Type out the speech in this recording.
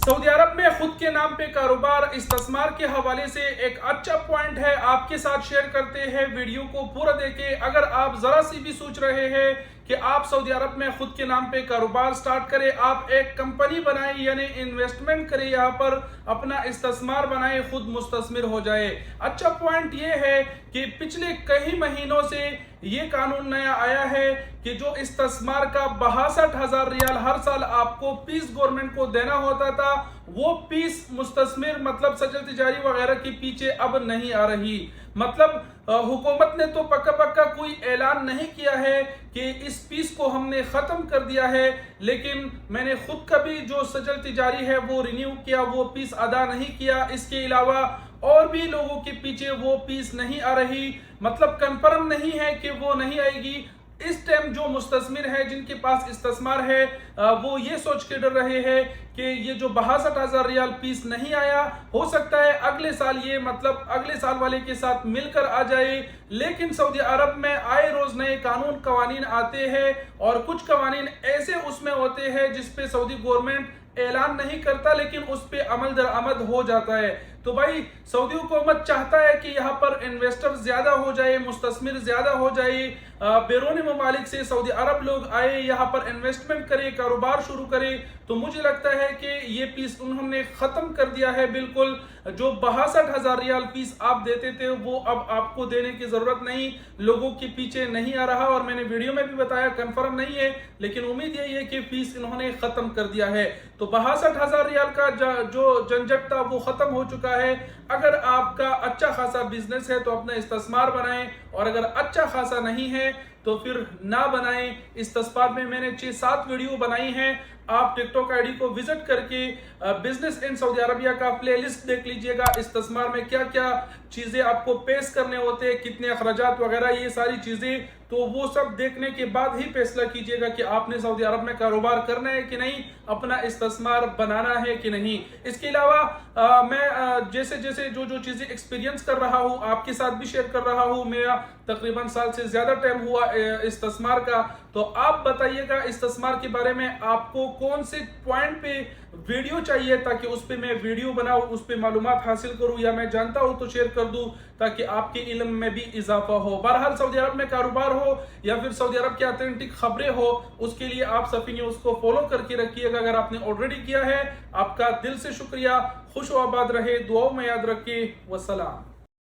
Saudi अरब में खुद के नाम पे कारोबार इस्तेमार के हवाले से एक अच्छा पॉइंट है, आपके साथ शेयर करते हैं। वीडियो को पूरा देखें। अगर आप जरा सी भी सोच रहे हैं कि आप सऊदी अरब में खुद के नाम पे कारोबार स्टार्ट करें, आप एक कंपनी बनाएं यानी इन्वेस्टमेंट करें, यहाँ पर अपना इस्तेमार बनाएं, खुद मुस्तस्मिर हो जाए। अच्छा पॉइंट ये है कि पिछले कई महीनों से ये कानून नया आया है कि जो इस्तेमार का 62,000 रियाल हर साल आपको पीस गवर्नमेंट को देना होता था, वो पीस मुस्तस्मिर मतलब सजल तिजारी वगैरह के पीछे अब नहीं आ रही। मतलब हुकूमत ने तो पक्का कोई ऐलान नहीं किया है कि इस पीस को हमने ख़त्म कर दिया है, लेकिन मैंने खुद कभी जो सजल तिजारी है वो रिन्यू किया, वो पीस अदा नहीं किया। इसके अलावा और भी लोगों के पीछे वो पीस नहीं आ रही, मतलब कंफर्म नहीं है कि वो नहीं आएगी। इस टाइम जो मुस्तस्मिर है, जिनके पास इस्तेमार है, वो ये सोच के डर रहे हैं कि ये जो 62,000 रियाल पीस नहीं आया, हो सकता है अगले साल ये मतलब अगले साल वाले के साथ मिलकर आ जाए। लेकिन सऊदी अरब में आए रोज नए कानून कवानीन आते हैं और कुछ कवानीन ऐसे उसमें होते हैं जिस पे सऊदी गवर्नमेंट ऐलान नहीं करता, लेकिन उस पे अमल दरामद हो जाता है। तो भाई सऊदी हुकूमत चाहता है कि यहाँ पर इन्वेस्टर ज्यादा हो जाए, मुस्तस्मिर ज्यादा हो जाए, बैरूनी ममालिक से सऊदी अरब लोग आए, यहाँ पर इन्वेस्टमेंट करे, कारोबार शुरू करे। तो मुझे लगता है कि ये पीस उन्होंने खत्म कर दिया है बिल्कुल। जो 62,000 रियाल पीस आप देते थे वो अब आपको देने की जरूरत नहीं, लोगों के पीछे नहीं आ रहा। और मैंने वीडियो में भी बताया कंफर्म नहीं है, लेकिन उम्मीद यही है कि फीस इन्होंने खत्म कर दिया है। तो 62,000 रियाल का जो झंझट था वो खत्म हो चुका है। अगर आपका अच्छा खासा बिजनेस है तो अपना इस्तेमार बनाएं, और अगर अच्छा खासा नहीं है तो फिर ना बनाएं। इस्तेमार में मैंने 6-7 वीडियो बनाई हैं, आप टिकटॉक आईडी को विजिट करके बिजनेस इन सऊदी अरबिया का प्लेलिस्ट देख लीजिएगा। इस्तेमार में क्या क्या चीजें आपको पेश करने होते हैं, कितने अखराजात वगैरह, ये सारी चीजें, तो वो सब देखने के बाद ही फैसला कीजिएगा कि आपने सऊदी अरब में कारोबार करना है कि नहीं, अपना इस्तेमार बनाना है कि नहीं। इसके अलावा मैं जैसे जैसे जो चीजें एक्सपीरियंस कर रहा हूँ आपके साथ भी शेयर कर रहा हूँ। मेरा तकरीबन साल से ज्यादा टाइम हुआ इस्तेमार का। तो आप बताइएगा इस्तेमार के बारे में आपको कौन से पॉइंट पे वीडियो चाहिए, ताकि उस पे मैं वीडियो बनाऊं, उस पे मालूमात हासिल करूं, या मैं जानता हूं तो शेयर कर दूं ताकि आपके इल्म में भी इजाफा हो। बहरहाल सऊदी अरब में कारोबार हो या फिर सऊदी अरब की ऑथेंटिक खबरें हो, उसके लिए आप सफी न्यूज़ को फॉलो करके रखिएगा। अगर आपने ऑलरेडी किया है, आपका दिल से शुक्रिया। खुश आबाद रहे, दुआओं में याद रखिए। वस्सलाम।